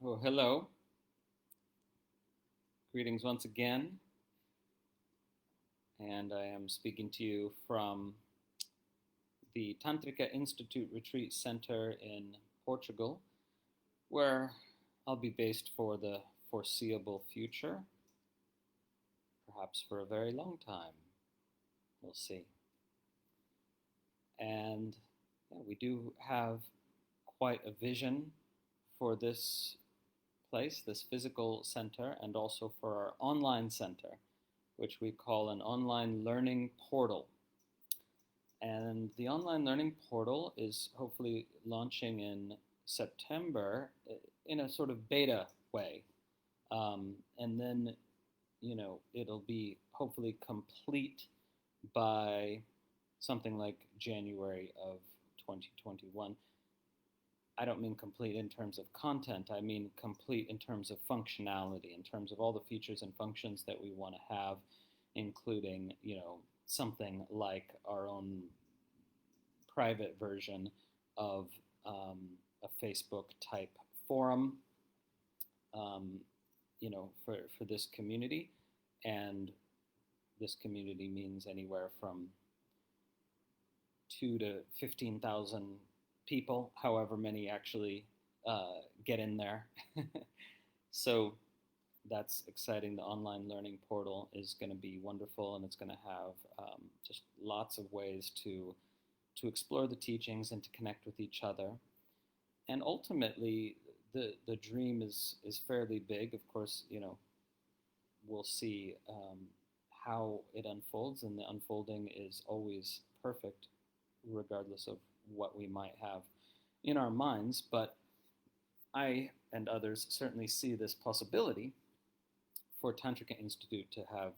Oh, hello. Greetings once again. And I am speaking to you from the Tantrika Institute Retreat Center in Portugal, where I'll be based for the foreseeable future, perhaps for a very long time. We'll see. And yeah, we do have quite a vision for this place, this physical center, and also for our online center, which we call an online learning portal. And the online learning portal is hopefully launching in September in a sort of beta way. And then, it'll be hopefully complete by something like January of 2021. I don't mean complete in terms of content. I mean complete in terms of functionality, in terms of all the features and functions that we want to have, including, something like our own private version of a Facebook type forum, for this community. And this community means anywhere from 2 to 15,000 people, however many actually get in there. So that's exciting. The online learning portal is going to be wonderful, and it's going to have just lots of ways to explore the teachings and to connect with each other. And ultimately, the dream is fairly big. Of course, we'll see how it unfolds, and the unfolding is always perfect, regardless of what we might have in our minds. But I and others certainly see this possibility for Tantrika Institute to have,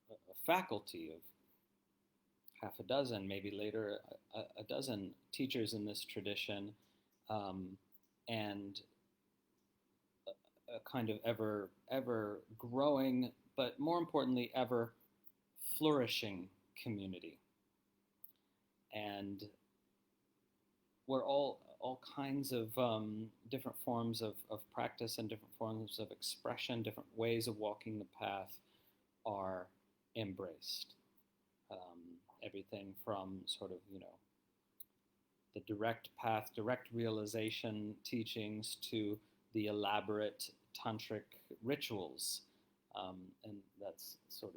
a faculty of half a dozen, maybe later a dozen teachers in this tradition, and a kind of ever growing, but more importantly, ever flourishing community. And where all kinds of different forms of practice and different forms of expression, different ways of walking the path are embraced. Everything from sort of, the direct path, direct realization teachings to the elaborate tantric rituals. And that's sort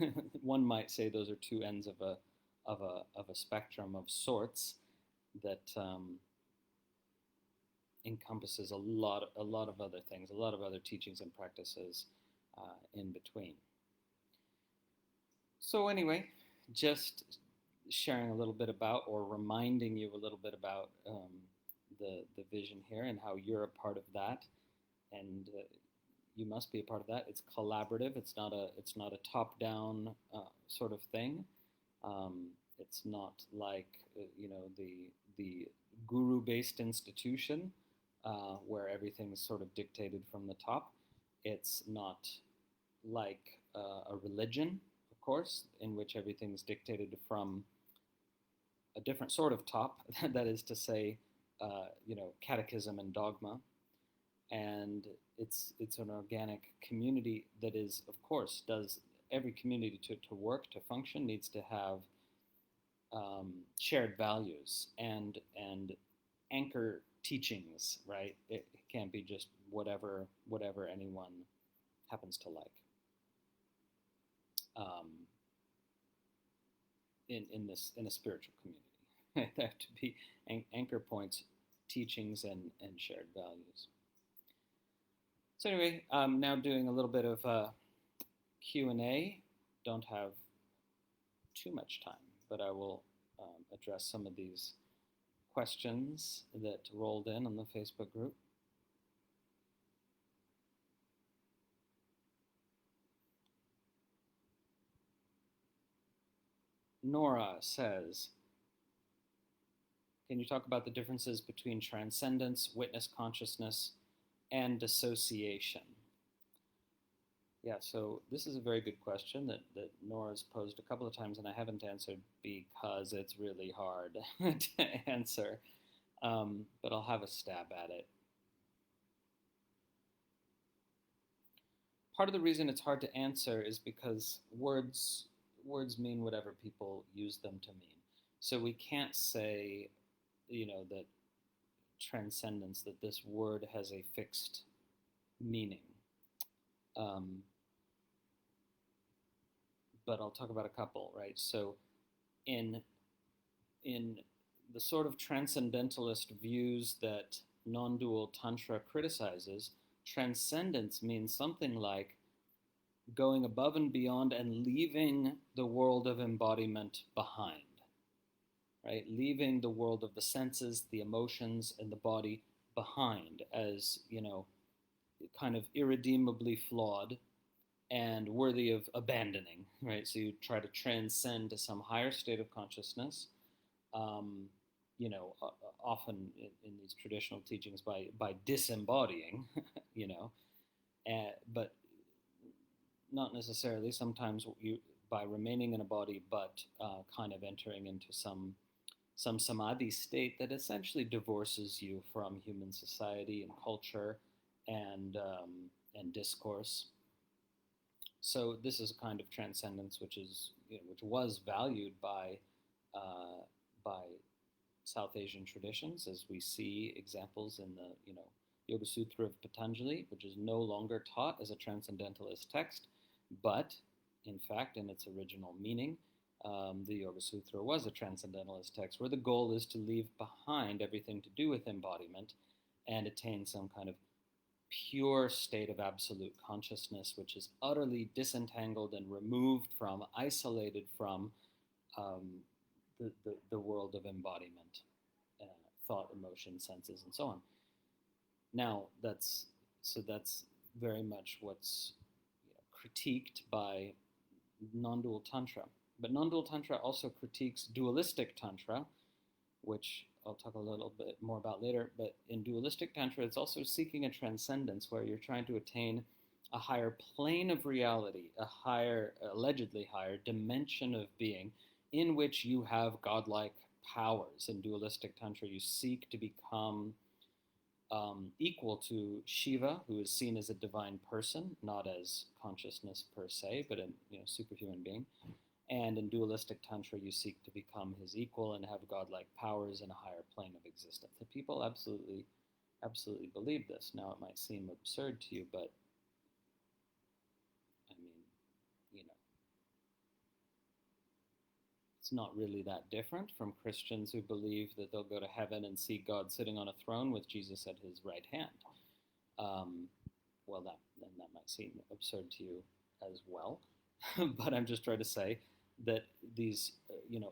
of, one might say those are two ends of a spectrum of sorts that encompasses a lot of other things, a lot of other teachings and practices in between. So anyway, just sharing a little bit about, or reminding you a little bit about the vision here and how you're a part of that, and you must be a part of that. It's collaborative. It's not a top-down sort of thing. It's not like the guru-based institution where everything's sort of dictated from the top. It's not like a religion, of course, in which everything's dictated from a different sort of top. That is to say, catechism and dogma. And it's an organic community that is, of course, every community to work, to function, needs to have shared values and anchor teachings, right? It can't be just whatever anyone happens to like. In a spiritual community, there have to be anchor points, teachings, and shared values. So anyway, I'm now doing a little bit of Q&A. Don't have too much time, but I will address some of these questions that rolled in on the Facebook group. Nora says, can you talk about the differences between transcendence, witness consciousness, and dissociation? Yeah, so this is a very good question that Nora's posed a couple of times, and I haven't answered because it's really hard to answer, but I'll have a stab at it. part of the reason it's hard to answer is because words mean whatever people use them to mean. So we can't say, that transcendence, that this word has a fixed meaning. But I'll talk about a couple, right? So in the sort of transcendentalist views that nondual Tantra criticizes, transcendence means something like going above and beyond and leaving the world of embodiment behind, right? Leaving the world of the senses, the emotions, and the body behind as, kind of irredeemably flawed and worthy of abandoning, right? So you try to transcend to some higher state of consciousness, often in these traditional teachings by disembodying, but not necessarily. Sometimes by remaining in a body, but kind of entering into some samadhi state that essentially divorces you from human society and culture and discourse. So this is a kind of transcendence which was valued by South Asian traditions, as we see examples in the Yoga Sutra of Patanjali, which is no longer taught as a transcendentalist text, but in fact, in its original meaning, the Yoga Sutra was a transcendentalist text where the goal is to leave behind everything to do with embodiment and attain some kind of pure state of absolute consciousness, which is utterly disentangled and removed from, isolated from the world of embodiment, thought, emotion, senses, and so on. Now, that's very much what's critiqued by non-dual Tantra. But non-dual Tantra also critiques dualistic Tantra, which I'll talk a little bit more about later. But in dualistic Tantra, it's also seeking a transcendence where you're trying to attain a higher plane of reality, a higher, allegedly higher dimension of being in which you have godlike powers. In dualistic Tantra, you seek to become equal to Shiva, who is seen as a divine person, not as consciousness per se, but a superhuman being. And in dualistic Tantra, you seek to become his equal and have godlike powers in a higher plane of existence. The people absolutely believe this. Now, it might seem absurd to you, but I mean, it's not really that different from Christians who believe that they'll go to heaven and see God sitting on a throne with Jesus at his right hand. Well, that might seem absurd to you as well, but I'm just trying to say that these,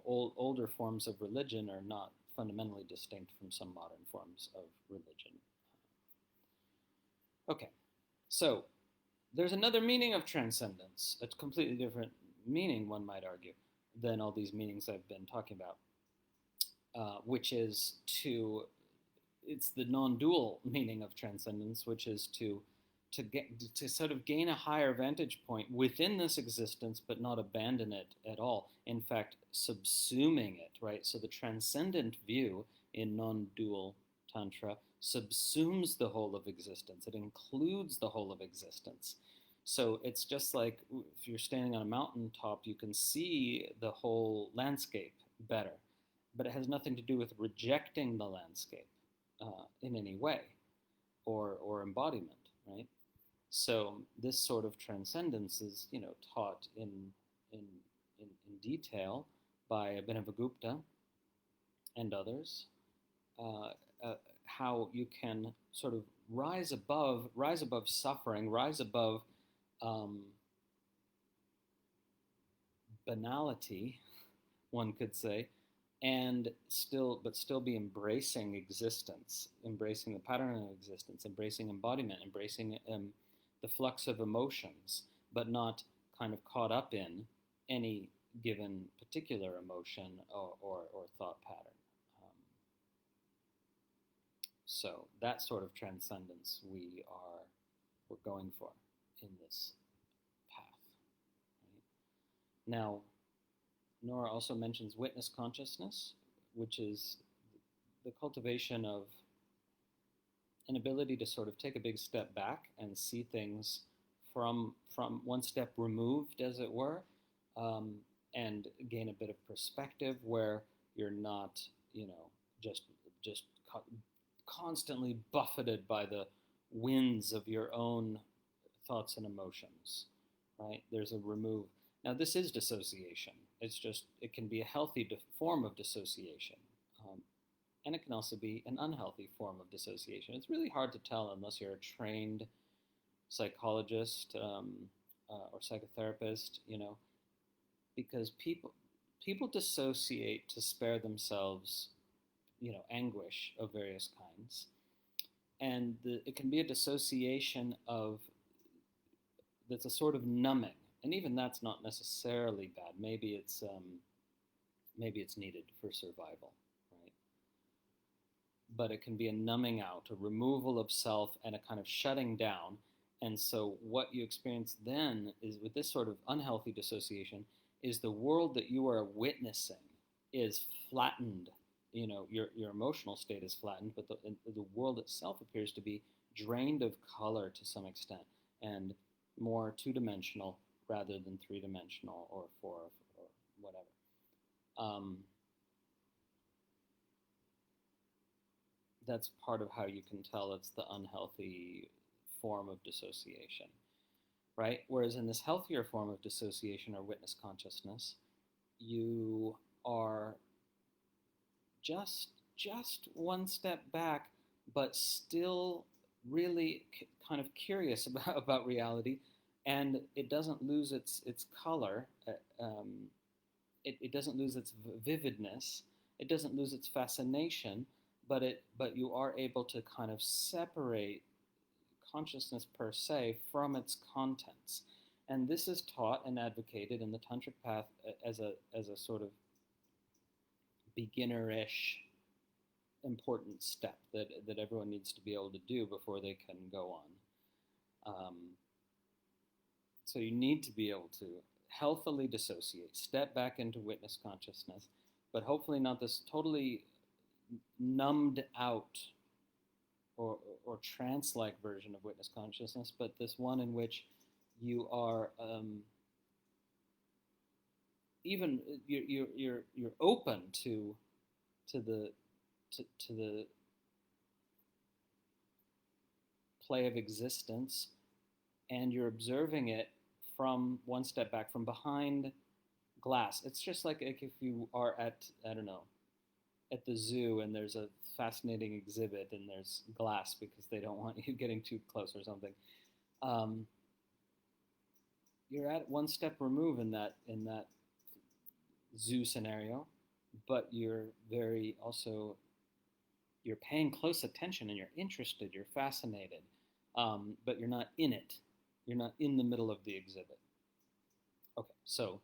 older forms of religion are not fundamentally distinct from some modern forms of religion. Okay, so there's another meaning of transcendence, a completely different meaning, one might argue, than all these meanings I've been talking about, which is it's the non-dual meaning of transcendence, which is to sort of gain a higher vantage point within this existence, but not abandon it at all. In fact, subsuming it, right? So the transcendent view in non-dual Tantra subsumes the whole of existence. It includes the whole of existence. So it's just like if you're standing on a mountaintop, you can see the whole landscape better, but it has nothing to do with rejecting the landscape in any way or embodiment, right? So this sort of transcendence is, taught in detail by Abhinavagupta and others. How you can sort of rise above suffering, rise above banality, one could say, and still be embracing existence, embracing the pattern of existence, embracing embodiment, embracing the flux of emotions, but not kind of caught up in any given particular emotion or thought pattern. So that sort of transcendence we're going for in this path. Right? Now, Nora also mentions witness consciousness, which is the cultivation of an ability to sort of take a big step back and see things from one step removed, as it were, and gain a bit of perspective where you're not, just constantly buffeted by the winds of your own thoughts and emotions, right? There's a remove. Now, this is dissociation. It can be a healthy form of dissociation. And it can also be an unhealthy form of dissociation. It's really hard to tell unless you're a trained psychologist or psychotherapist, because people dissociate to spare themselves, anguish of various kinds. And it can be a dissociation that's a sort of numbing, and even that's not necessarily bad. Maybe it's needed for survival, right? But it can be a numbing out, a removal of self, and a kind of shutting down. And so what you experience then is, with this sort of unhealthy dissociation, is the world that you are witnessing is flattened. Your emotional state is flattened, but the world itself appears to be drained of color to some extent, and more two-dimensional rather than three-dimensional or four or whatever. That's part of how you can tell it's the unhealthy form of dissociation, right? Whereas in this healthier form of dissociation or witness consciousness, you are just one step back, but still really kind of curious about reality, and it doesn't lose its color. It doesn't lose its vividness. It doesn't lose its fascination, but you are able to kind of separate consciousness per se from its contents. And this is taught and advocated in the tantric path as a sort of beginner-ish important step that everyone needs to be able to do before they can go on. So you need to be able to healthily dissociate, step back into witness consciousness, but hopefully not this totally numbed out or trance-like version of witness consciousness, but this one in which you are even you're open to the play of existence, and you're observing it from one step back, from behind glass. It's just like if you are at, I don't know, at the zoo and there's a fascinating exhibit and there's glass because they don't want you getting too close or something. You're at one step remove in that zoo scenario, but you're paying close attention and you're interested, you're fascinated, but you're not in it. You're not in the middle of the exhibit. Okay, so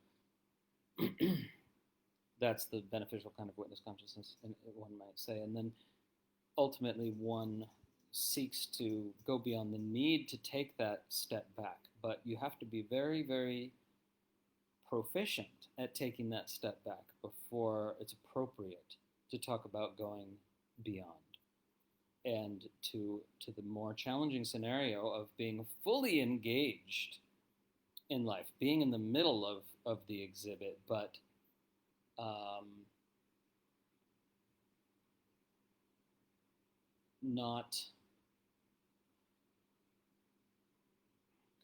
that's the beneficial kind of witness consciousness, one might say. And then ultimately one seeks to go beyond the need to take that step back. But you have to be very, very proficient at taking that step back before it's appropriate to talk about going beyond. And to the more challenging scenario of being fully engaged in life, being in the middle of the exhibit, but not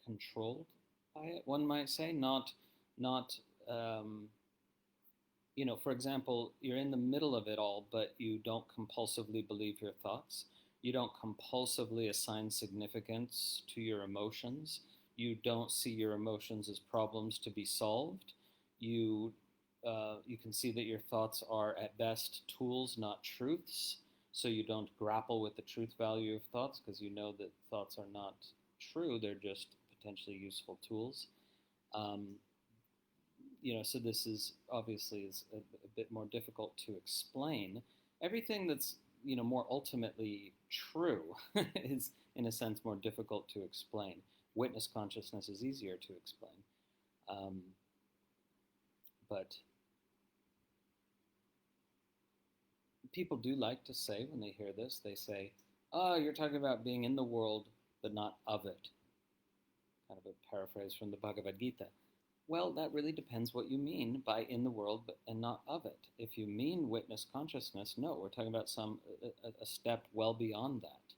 controlled by it, one might say, not for example, you're in the middle of it all, but you don't compulsively believe your thoughts. You don't compulsively assign significance to your emotions. You don't see your emotions as problems to be solved. You can see that your thoughts are at best tools, not truths. So you don't grapple with the truth value of thoughts because you know that thoughts are not true. They're just potentially useful tools. So this is obviously a bit more difficult to explain. Everything that's more ultimately true is, in a sense, more difficult to explain. Witness consciousness is easier to explain, but people do like to say, when they hear this, they say, "Oh, you're talking about being in the world, but not of it." kind of a paraphrase from the Bhagavad Gita. Well, that really depends what you mean by in the world and not of it. If you mean witness consciousness, no, we're talking about a step well beyond that.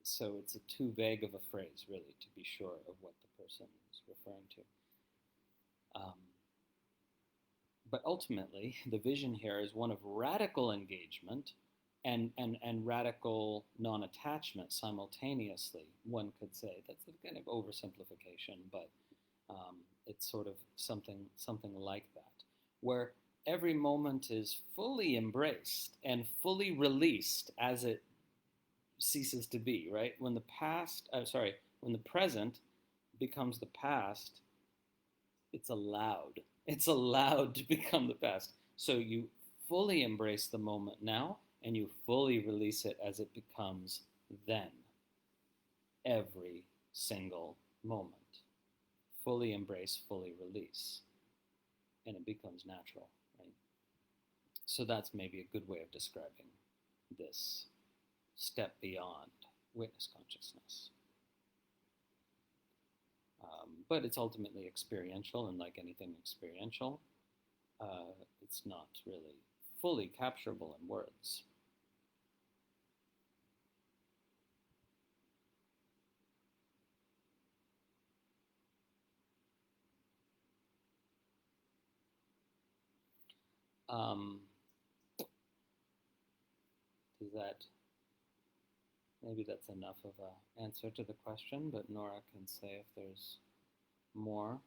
So it's too vague of a phrase, really, to be sure of what the person is referring to. But ultimately, the vision here is one of radical engagement and radical non-attachment simultaneously, one could say. That's a kind of oversimplification, but it's sort of something like that, where every moment is fully embraced and fully released as it ceases to be, right? When the present becomes the past, it's allowed. It's allowed to become the past. So you fully embrace the moment now, and you fully release it as it becomes then. Every single moment. Fully embrace, fully release. And it becomes natural, right? So that's maybe a good way of describing this step beyond witness consciousness. But it's ultimately experiential, and like anything experiential, it's not really fully capturable in words. Maybe that's enough of an answer to the question, but Nora can say if there's more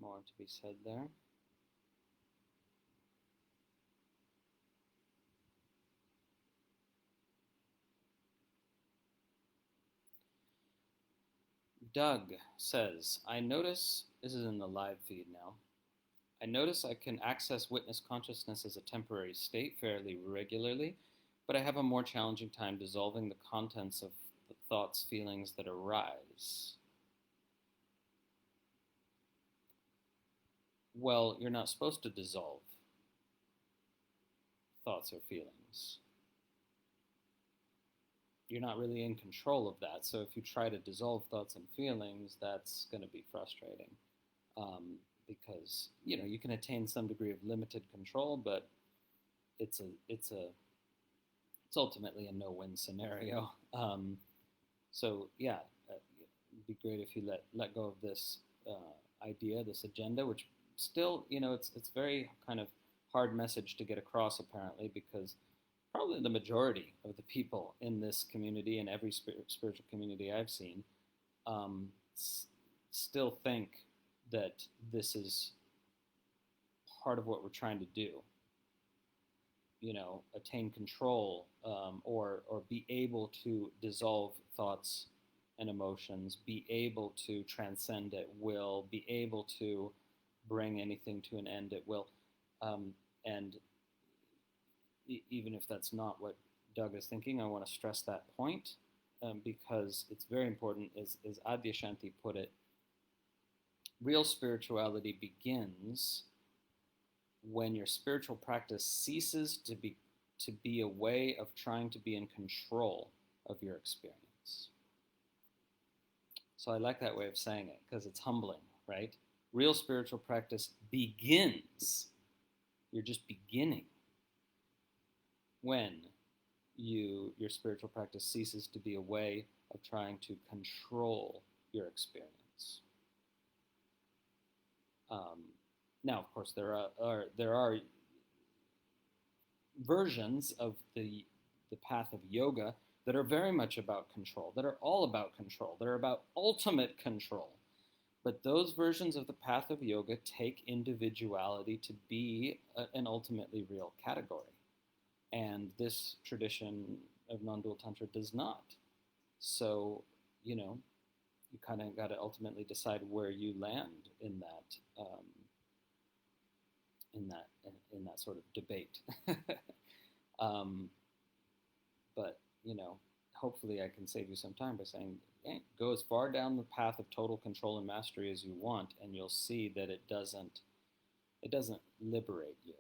to be said there. Doug says, I notice, this is in the live feed now, I notice I can access witness consciousness as a temporary state fairly regularly, but I have a more challenging time dissolving the contents of the thoughts, feelings that arise. Well, you're not supposed to dissolve thoughts or feelings. You're not really in control of that. So if you try to dissolve thoughts and feelings, that's going to be frustrating. Because, you can attain some degree of limited control, but it's ultimately a no-win scenario. So yeah, it'd be great if you let go of this idea, this agenda, which still, it's very kind of hard message to get across apparently, because probably the majority of the people in this community and every spiritual community I've seen still think that this is part of what we're trying to do. Attain control, or be able to dissolve thoughts and emotions, be able to transcend at will, be able to bring anything to an end at will. And even if that's not what Doug is thinking, I want to stress that point because it's very important. As Adyashanti put it, real spirituality begins when your spiritual practice ceases to be a way of trying to be in control of your experience. So I like that way of saying it because it's humbling, right? Real spiritual practice begins, you're just beginning, when your spiritual practice ceases to be a way of trying to control your experience. Now, of course, there are versions of the path of yoga that are very much about control, that are all about control, that are about ultimate control. But those versions of the path of yoga take individuality to be an ultimately real category. And this tradition of non-dual tantra does not. So, you kind of got to ultimately decide where you land in that in that sort of debate. But hopefully I can save you some time by saying, go as far down the path of total control and mastery as you want, and you'll see that it doesn't liberate you,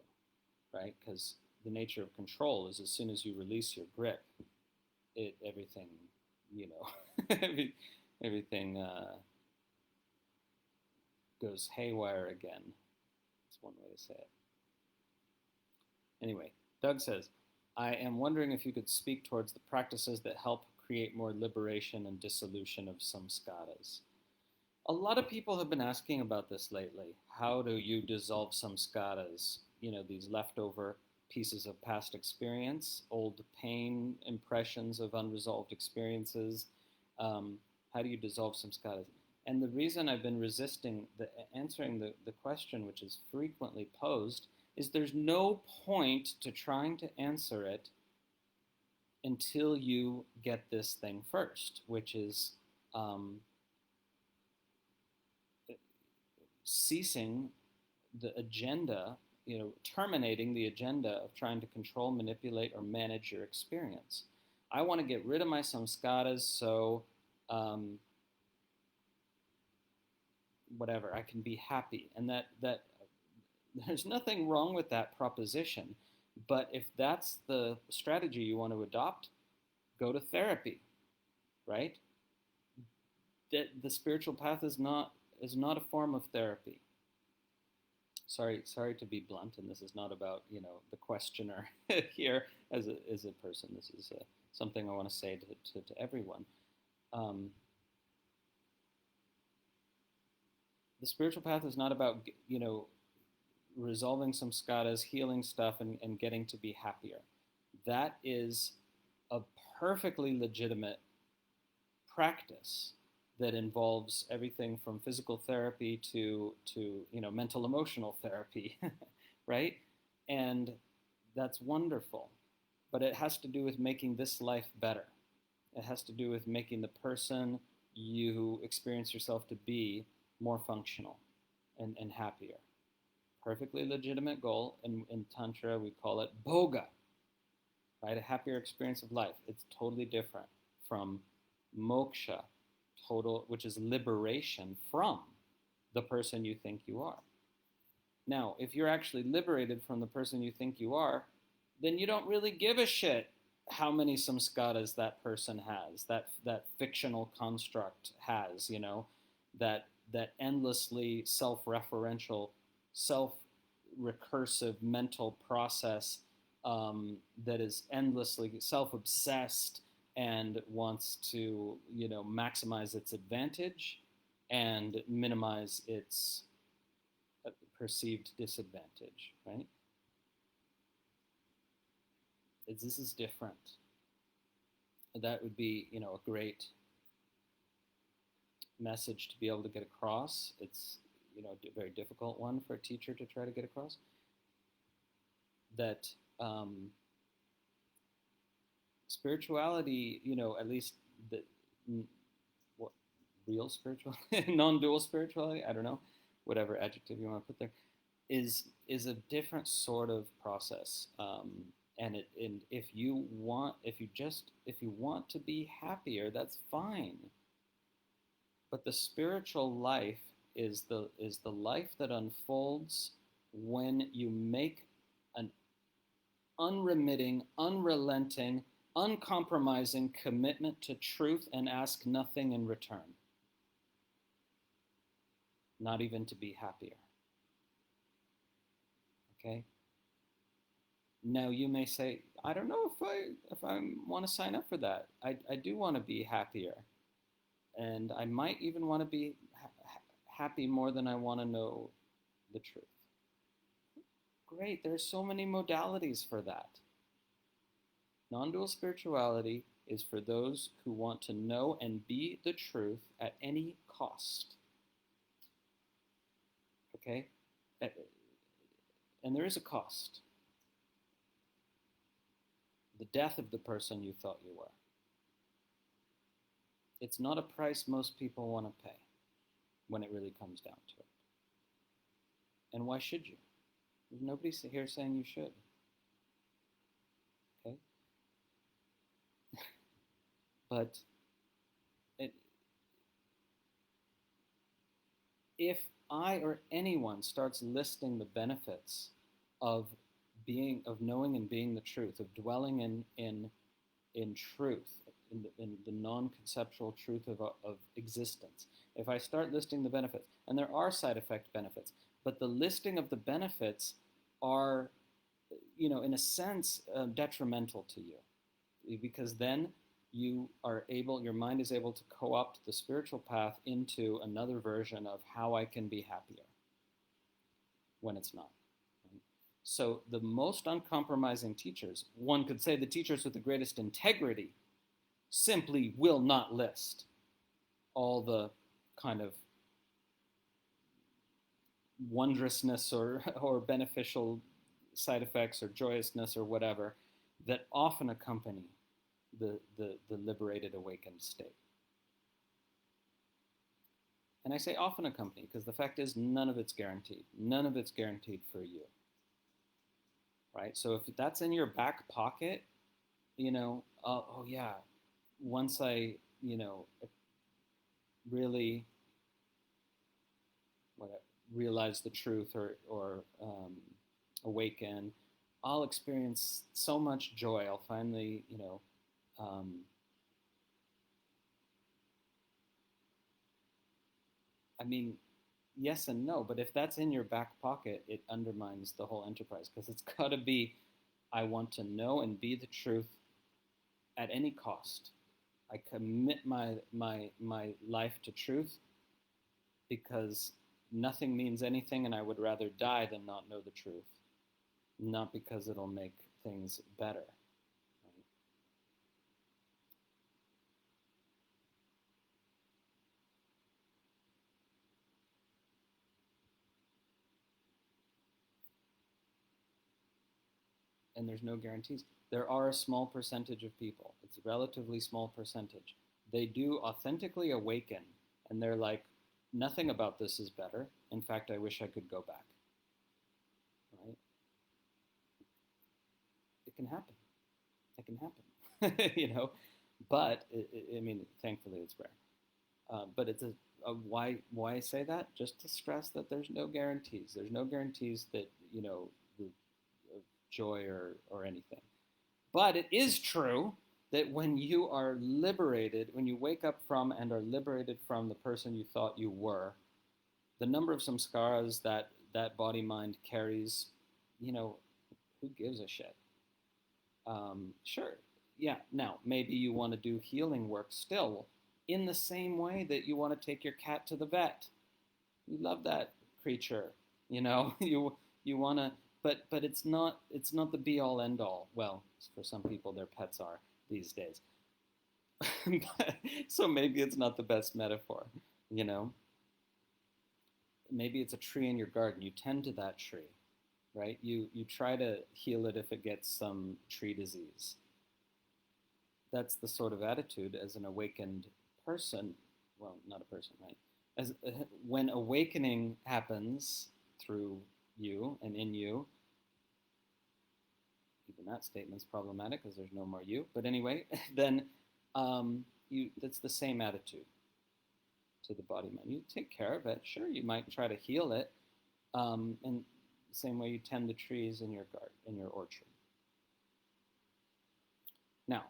right? Because the nature of control is as soon as you release your grip, everything you know, everything goes haywire again. That's one way to say it. Anyway, Doug says, I am wondering if you could speak towards the practices that help create more liberation and dissolution of samskāras. A lot of people have been asking about this lately. How do you dissolve samskāras? These leftover pieces of past experience, old pain, impressions of unresolved experiences. How do you dissolve samskāras? And the reason I've been resisting answering the question, which is frequently posed, is there's no point to trying to answer it until you get this thing first, which is ceasing the agenda, terminating the agenda of trying to control, manipulate, or manage your experience. I want to get rid of my samskāras so whatever, I can be happy. And that there's nothing wrong with that proposition. But if that's the strategy you want to adopt, go to therapy, right? The spiritual path is not a form of therapy. Sorry to be blunt, and this is not about the questioner here as a person. This is something I want to say to everyone. The spiritual path is not about resolving samskāras, healing stuff, and getting to be happier. That is a perfectly legitimate practice that involves everything from physical therapy to mental emotional therapy, right? And that's wonderful. But it has to do with making this life better. It has to do with making the person you experience yourself to be more functional and happier. Perfectly legitimate goal. In Tantra, we call it bhoga, right? A happier experience of life. It's totally different from moksha, which is liberation from the person you think you are. Now, if you're actually liberated from the person you think you are, then you don't really give a shit how many samskāras that person has, that fictional construct has, that endlessly self-referential, self-recursive mental process that is endlessly self-obsessed and wants to, maximize its advantage and minimize its perceived disadvantage, right? This is different. That would be, a great message to be able to get across. It's, a very difficult one for a teacher to try to get across. That spirituality, at least what real spirituality, non-dual spirituality, I don't know, whatever adjective you want to put there, is a different sort of process. And if you want to be happier, that's fine. But the spiritual life is the life that unfolds when you make an unremitting, unrelenting, uncompromising commitment to truth and ask nothing in return. Not even to be happier. Okay? Now you may say, I don't know if I want to sign up for that. I do want to be happier. And I might even want to be happy more than I want to know the truth. Great, there's so many modalities for that. Non-dual spirituality is for those who want to know and be the truth at any cost. Okay? And there is a cost. The death of the person you thought you were. It's not a price most people want to pay when it really comes down to it. And why should you? There's nobody here saying you should. Okay? But if I or anyone starts listing the benefits of knowing and being the truth, of dwelling in truth, in the non-conceptual truth of existence. If I start listing the benefits, and there are side effect benefits, but the listing of the benefits are, in a sense, detrimental to you, because then your mind is able to co-opt the spiritual path into another version of how I can be happier when it's not. So the most uncompromising teachers, one could say the teachers with the greatest integrity, simply will not list all the kind of wondrousness or beneficial side effects or joyousness or whatever that often accompany the liberated, awakened state. And I say often accompany because the fact is none of it's guaranteed. None of it's guaranteed for you. Right? So if that's in your back pocket, oh yeah, once I, really realize the truth or awaken, I'll experience so much joy. I'll finally, yes and no, but if that's in your back pocket, it undermines the whole enterprise, because it's got to be, I want to know and be the truth at any cost. I commit my life to truth because nothing means anything, and I would rather die than not know the truth, not because it'll make things better. And there's no guarantees. There are a small percentage of people, it's a relatively small percentage. They do authentically awaken, and they're like, nothing about this is better. In fact, I wish I could go back. Right? It can happen. It can happen. But thankfully it's rare. But it's why I say that? Just to stress that there's no guarantees. There's no guarantees that the joy or anything. But it is true that when you are liberated, when you wake up from and are liberated from the person you thought you were, the number of samskāras that body-mind carries, who gives a shit? Sure, yeah, now, maybe you want to do healing work still, in the same way that you want to take your cat to the vet. You love that creature, you want to, but it's not the be-all, end-all. Well, for some people, their pets are these days. So maybe it's not the best metaphor, Maybe it's a tree in your garden. You tend to that tree, right? You try to heal it if it gets some tree disease. That's the sort of attitude as an awakened person. Well, not a person, right? As when awakening happens through you and in you, even that statement's problematic because there's no more you. But anyway, then that's the same attitude to the body mind. You take care of it. Sure, you might try to heal it, in the same way you tend the trees in your garden, in your orchard. Now,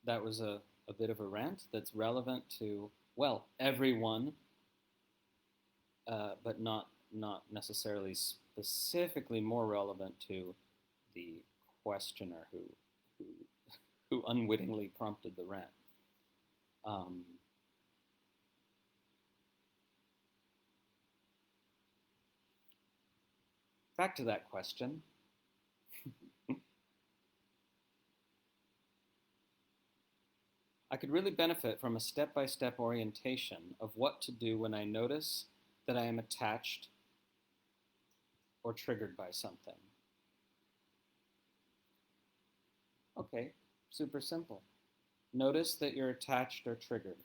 that was a bit of a rant that's relevant to, well, everyone, but not necessarily specifically more relevant to the questioner who unwittingly prompted the rant. Back to that question. I could really benefit from a step-by-step orientation of what to do when I notice that I am attached or triggered by something. Okay, super simple. Notice that you're attached or triggered.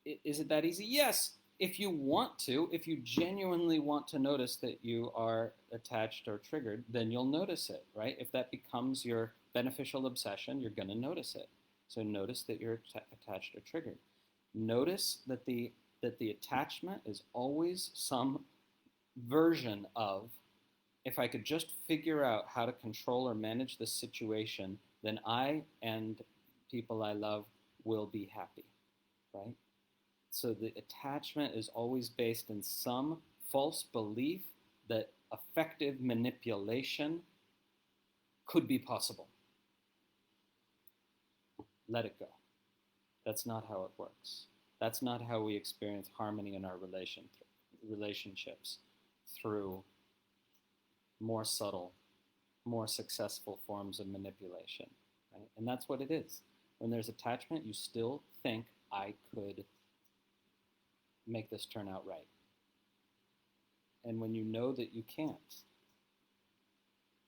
Is it that easy? Yes. If you want to, if you genuinely want to notice that you are attached or triggered, then you'll notice it, right? If that becomes your beneficial obsession, you're going to notice it. So notice that you're attached or triggered. Notice that the attachment is always some version of, if I could just figure out how to control or manage this situation, then I and people I love will be happy, right? So the attachment is always based in some false belief that effective manipulation could be possible. Let it go. That's not how it works. That's not how we experience harmony in our relationships, through more subtle, more successful forms of manipulation, right? And that's what it is. When there's attachment, you still think, I could make this turn out right. And when you know that you can't,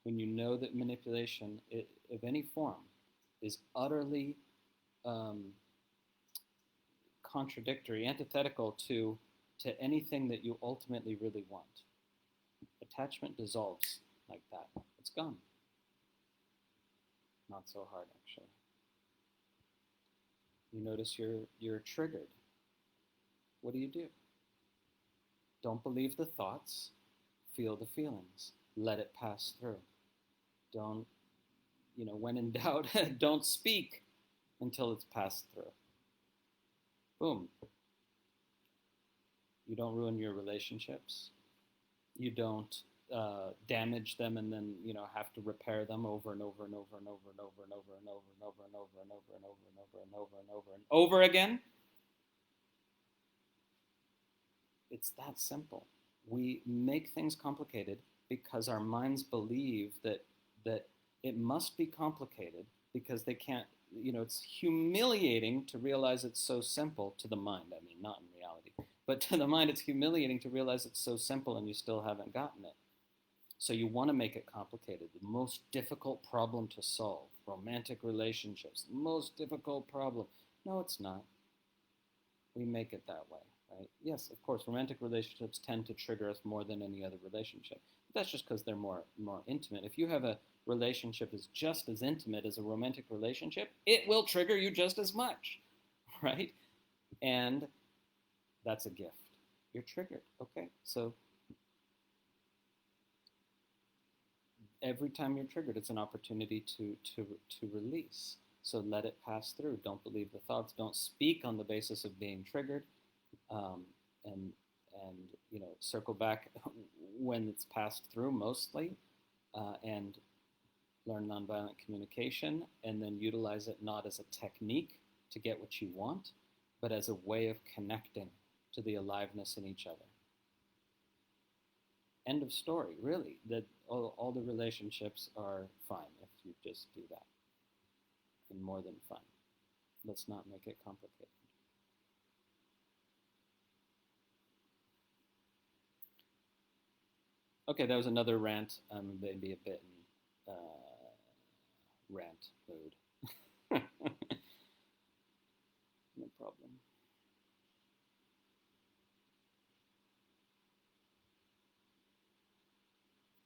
when you know that manipulation of any form is utterly contradictory, antithetical to anything that you ultimately really want, attachment dissolves like that. It's gone. Not so hard, actually. You notice you're triggered. What do? Don't believe the thoughts. Feel the feelings. Let it pass through. Don't, when in doubt, don't speak until it's passed through. Boom. You don't ruin your relationships. You don't damage them and then have to repair them over and over and over and over and over and over and over and over and over and over and over and over and over and over and over again. It's that simple. We make things complicated because our minds believe that it must be complicated because they can't. It's humiliating to realize it's so simple to the mind. I mean, not in reality, but to the mind, it's humiliating to realize it's so simple and you still haven't gotten it. So you want to make it complicated. The most difficult problem to solve, romantic relationships, the most difficult problem. No, it's not. We make it that way, right? Yes, of course, romantic relationships tend to trigger us more than any other relationship. But that's just because they're more intimate. If you have a relationship is just as intimate as a romantic relationship, it will trigger you just as much, right? And that's a gift. You're triggered, okay? So every time you're triggered, it's an opportunity to release. So let it pass through. Don't believe the thoughts. Don't speak on the basis of being triggered, and circle back when it's passed through mostly, and learn nonviolent communication, and then utilize it not as a technique to get what you want, but as a way of connecting to the aliveness in each other. End of story, really. That all the relationships are fine if you just do that. And more than fun. Let's not make it complicated. Okay, that was another rant. Maybe a bit in rant mood. No problem.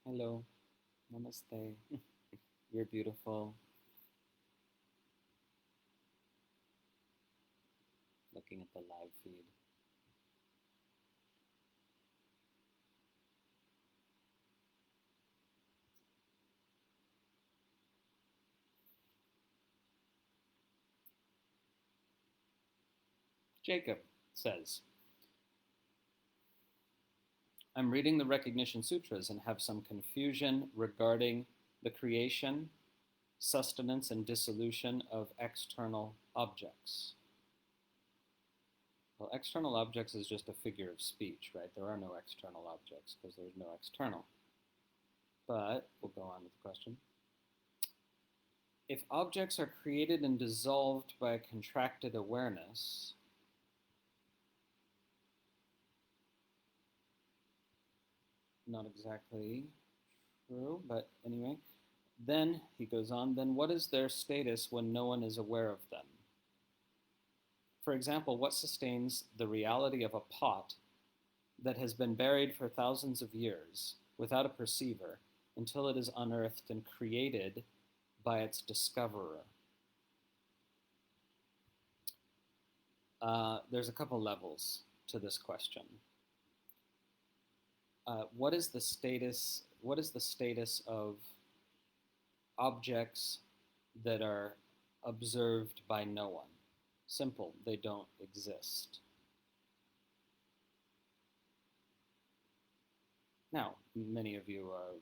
Hello. Namaste. You're beautiful. Looking at the live feed. Jacob says, I'm reading the Recognition Sutras and have some confusion regarding the creation, sustenance, and dissolution of external objects. Well, external objects is just a figure of speech, right? There are no external objects because there's no external. But we'll go on with the question. If objects are created and dissolved by a contracted awareness, not exactly true, but anyway, then, he goes on, then what is their status when no one is aware of them? For example, what sustains the reality of a pot that has been buried for thousands of years without a perceiver until it is unearthed and created by its discoverer? There's a couple levels to this question. What is the status of objects that are observed by no one. Simple, they don't exist. Now, many of you are,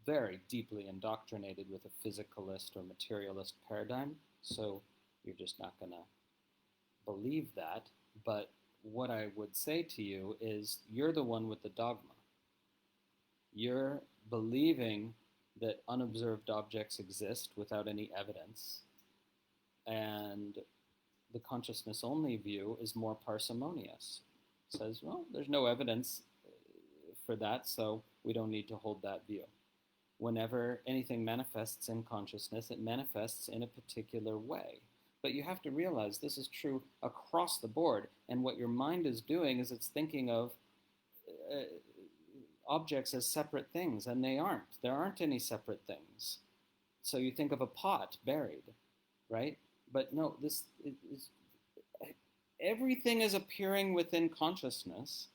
very deeply indoctrinated with a physicalist or materialist paradigm, so you're just not going to believe that. But what I would say to you is you're the one with the dogma. You're believing that unobserved objects exist without any evidence, and the consciousness-only view is more parsimonious. It says, well, there's no evidence for that, so we don't need to hold that view. Whenever anything manifests in consciousness, it manifests in a particular way. But you have to realize this is true across the board, and what your mind is doing is it's thinking of objects as separate things, and they aren't. There aren't any separate things. So you think of a pot buried, right? But no, this is everything is appearing within consciousness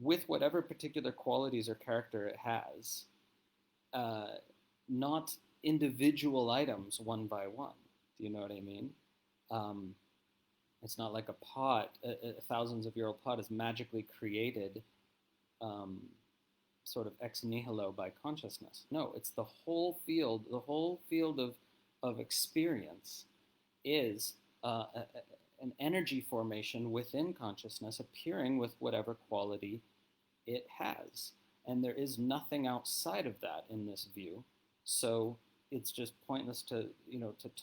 with whatever particular qualities or character it has, not individual items one by one. Do you know what I mean? It's not like a pot, a thousands of year old pot is magically created sort of ex nihilo by consciousness. No, it's the whole field of experience is an energy formation within consciousness appearing with whatever quality it has. And there is nothing outside of that in this view. So it's just pointless to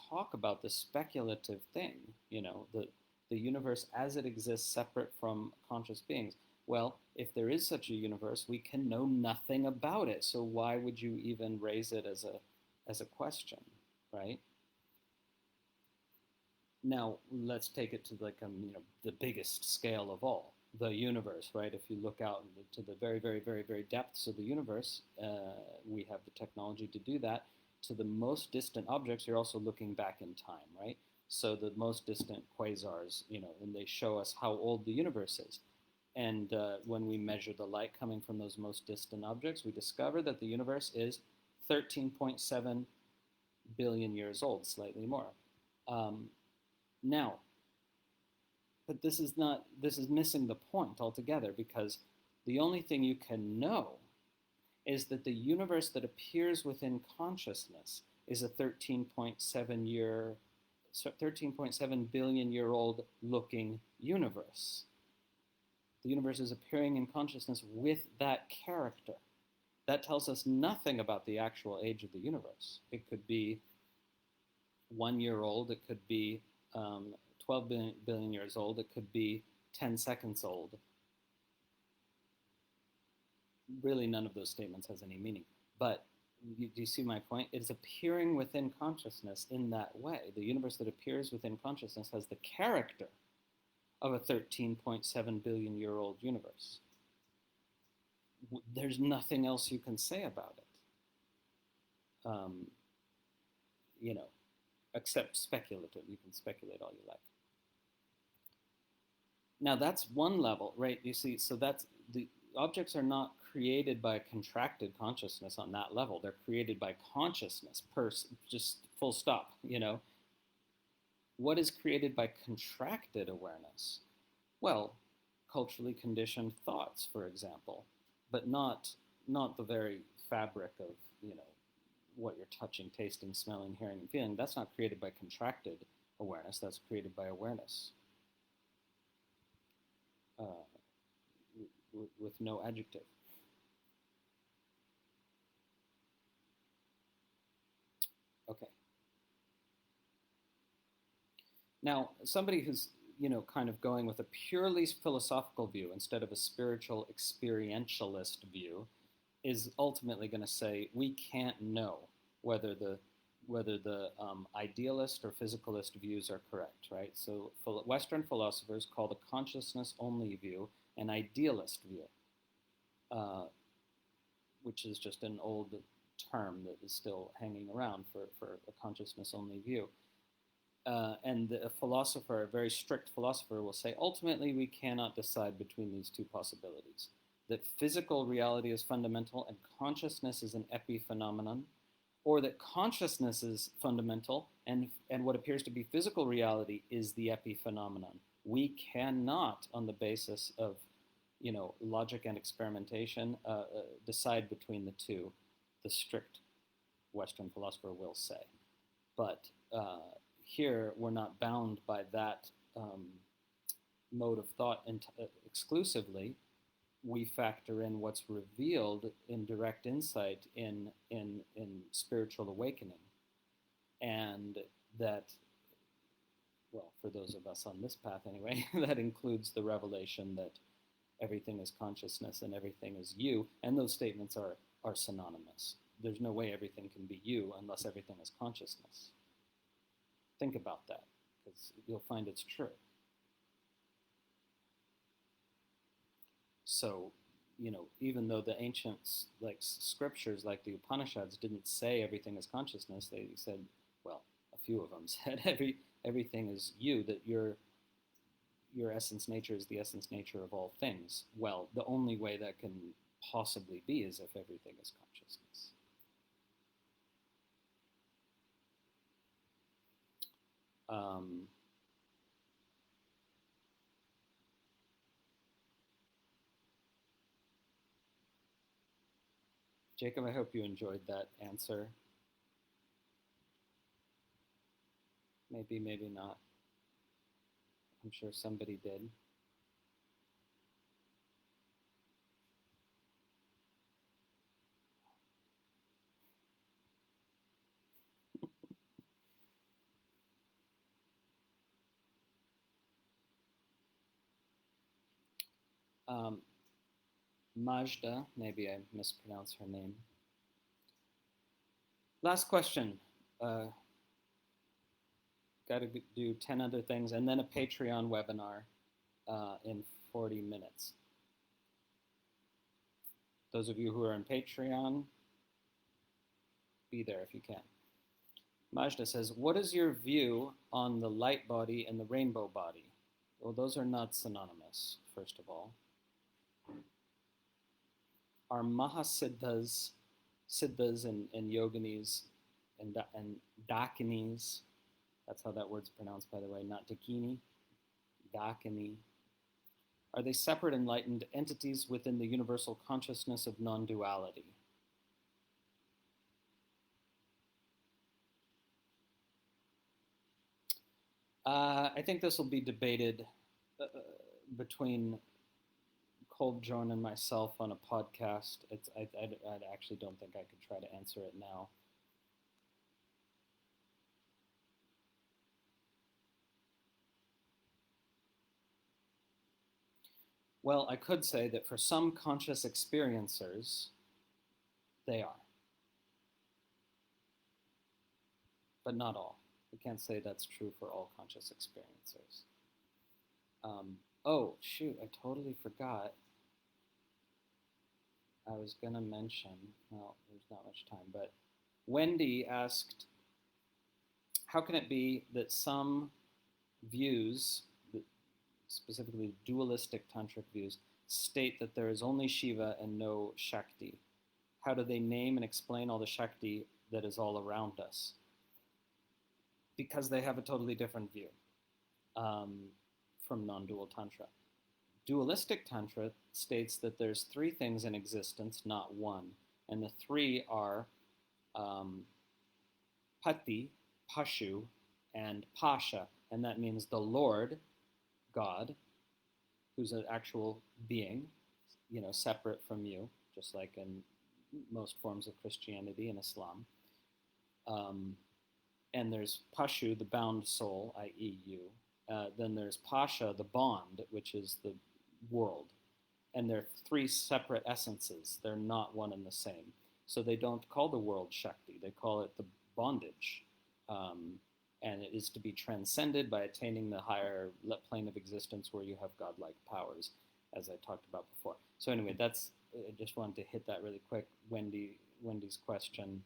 talk about the speculative thing, the universe as it exists separate from conscious beings. Well, if there is such a universe, we can know nothing about it. So why would you even raise it as a question, right? Now, let's take it to the biggest scale of all, the universe, right? If you look out to the very, very, very, very depths of the universe, we have the technology to do that. To the most distant objects, you're also looking back in time, right? So the most distant quasars, and they show us how old the universe is. And when we measure the light coming from those most distant objects, we discover that the universe is 13.7 billion years old, slightly more. Now, but this is missing the point altogether, because the only thing you can know is that the universe that appears within consciousness is a 13.7 billion year old looking universe. The universe is appearing in consciousness with that character. That tells us nothing about the actual age of the universe. It could be 1 year old, it could be 12 billion years old, it could be 10 seconds old. Really, none of those statements has any meaning. But do you see my point? It is appearing within consciousness in that way. The universe that appears within consciousness has the character of a 13.7 billion year old universe. There's nothing else you can say about it. Except speculative. You can speculate all you like. Now that's one level, right? You see, so that's the objects are not created by contracted consciousness on that level. They're created by consciousness, just full stop, What is created by contracted awareness? Well, culturally conditioned thoughts, for example, but not the very fabric of, what you're touching, tasting, smelling, hearing, and feeling. That's not created by contracted awareness. That's created by awareness. With no adjective. Okay. Now, somebody who's, kind of going with a purely philosophical view instead of a spiritual experientialist view is ultimately going to say we can't know whether the idealist or physicalist views are correct, right? So Western philosophers call the consciousness-only view an idealist view, which is just an old term that is still hanging around for a consciousness-only view. And a philosopher, a very strict philosopher, will say, ultimately, we cannot decide between these two possibilities, that physical reality is fundamental and consciousness is an epiphenomenon, or that consciousness is fundamental and what appears to be physical reality is the epiphenomenon. We cannot, on the basis of logic and experimentation, decide between the two, the strict Western philosopher will say. But here we're not bound by that mode of thought exclusively. We factor in what's revealed in direct insight in spiritual awakening. And that, well, for those of us on this path anyway, that includes the revelation that everything is consciousness and everything is you, and those statements are synonymous. There's no way everything can be you unless everything is consciousness. Think about that, because you'll find it's true. So, even though the ancients, like scriptures, like the Upanishads, didn't say everything is consciousness, they said, well, a few of them said everything is you, that your essence nature is the essence nature of all things. Well, the only way that can possibly be is if everything is consciousness. Jacob, I hope you enjoyed that answer. Maybe, maybe not. I'm sure somebody did. Majda, maybe I mispronounced her name. Last question. Got to do 10 other things, and then a Patreon webinar in 40 minutes. Those of you who are on Patreon, be there if you can. Majda says, what is your view on the light body and the rainbow body? Well, those are not synonymous, first of all. Are mahāsiddhas, siddhas and yoginīs and dākinīs, that's how that word's pronounced, by the way, not dakini, dākini. Are they separate enlightened entities within the universal consciousness of non-duality? I think this will be debated between Kolbjorn and myself on a podcast. I actually don't think I could try to answer it now. Well, I could say that for some conscious experiencers, they are. But not all. We can't say that's true for all conscious experiencers. Oh, shoot, I totally forgot. I was going to mention, well, there's not much time, but Wendy asked, how can it be that some views, specifically dualistic tantric views, state that there is only śiva and no śakti? How do they name and explain all the śakti that is all around us? Because they have a totally different view from non-dual tantra. Dualistic tantra states that there's three things in existence, not one, and the three are pati, pashu, and pasha, and that means the Lord, God, who's an actual being, separate from you, just like in most forms of Christianity and Islam. And there's pashu, the bound soul, i.e. you. Then there's pasha, the bond, which is the world. And they're three separate essences. They're not one and the same. So they don't call the world Shakti. They call it the bondage. And it is to be transcended by attaining the higher plane of existence where you have godlike powers, as I talked about before. So anyway, I just wanted to hit that really quick. Wendy's question.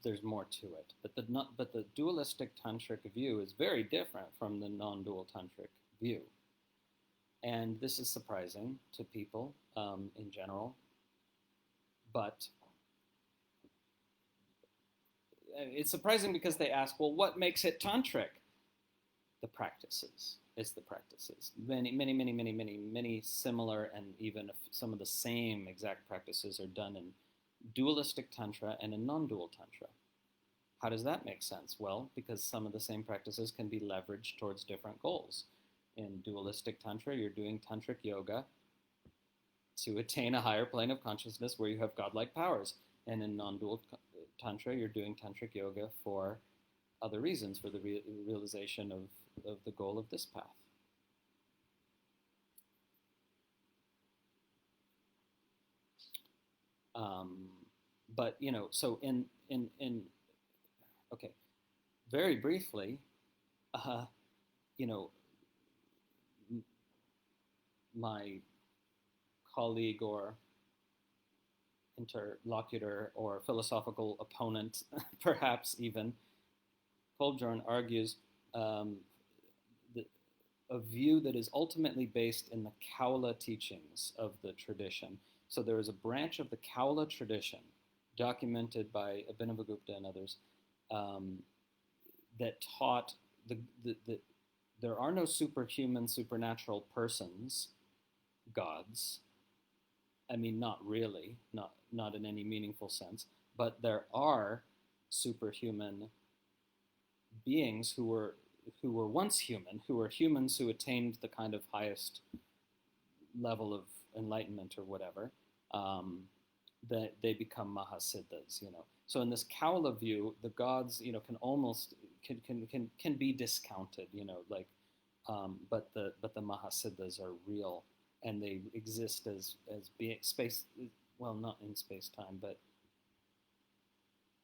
There's more to it, but the dualistic tantric view is very different from the non-dual tantric view, and this is surprising to people in general. But it's surprising because they ask, well, what makes it tantric? The practices. It's the practices. Many similar and even some of the same exact practices are done in dualistic tantra and in non-dual tantra. How does that make sense? Well, because some of the same practices can be leveraged towards different goals. In dualistic tantra, you're doing tantric yoga to attain a higher plane of consciousness where you have godlike powers. And in non-dual tantra, you're doing tantric yoga for other reasons, for the realization of the goal of this path. But, you know, so okay, very briefly, you know, my colleague or interlocutor or philosophical opponent, perhaps even, Kolbjorn argues a view that is ultimately based in the Kaula teachings of the tradition. So there is a branch of the Kaula tradition, documented by Abhinavagupta and others, that taught there are no superhuman, supernatural persons, gods. I mean, not really, not in any meaningful sense, but there are superhuman beings who were once human, who were humans who attained the kind of highest level of enlightenment or whatever, that they become mahāsiddhas, you know. So in this Kaula view, the gods, you know, can almost can be discounted, you know, like, but the mahāsiddhas are real, and they exist as space, well, not in space time, but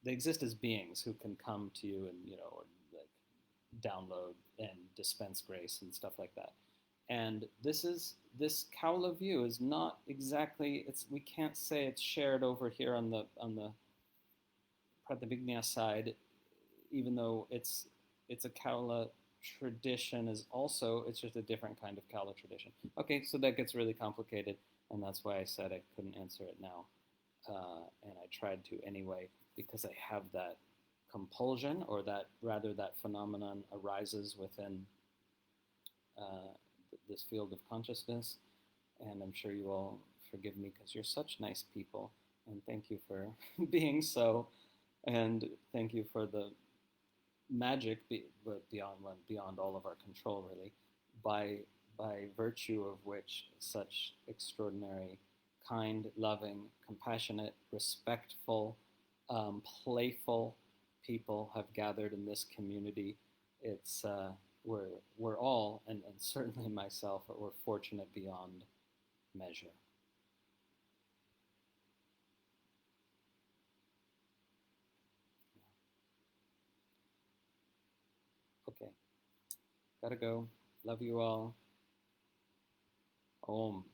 they exist as beings who can come to you and, you know, or like download and dispense grace and stuff like that. And this Kaula view is not exactly, we can't say it's shared over here on the Pratyabhijna side, even though it's a Kaula tradition it's just a different kind of Kaula tradition. Okay, so that gets really complicated, and that's why I said I couldn't answer it now. And I tried to anyway, because I have that compulsion, or that phenomenon arises within this field of consciousness, and I'm sure you all forgive me because you're such nice people, and thank you for being so, and thank you for the magic beyond all of our control, really, by virtue of which such extraordinary, kind, loving, compassionate, respectful, playful people have gathered in this community. It's we're all, and certainly myself, we're fortunate beyond measure. Okay, gotta go. Love you all. Om.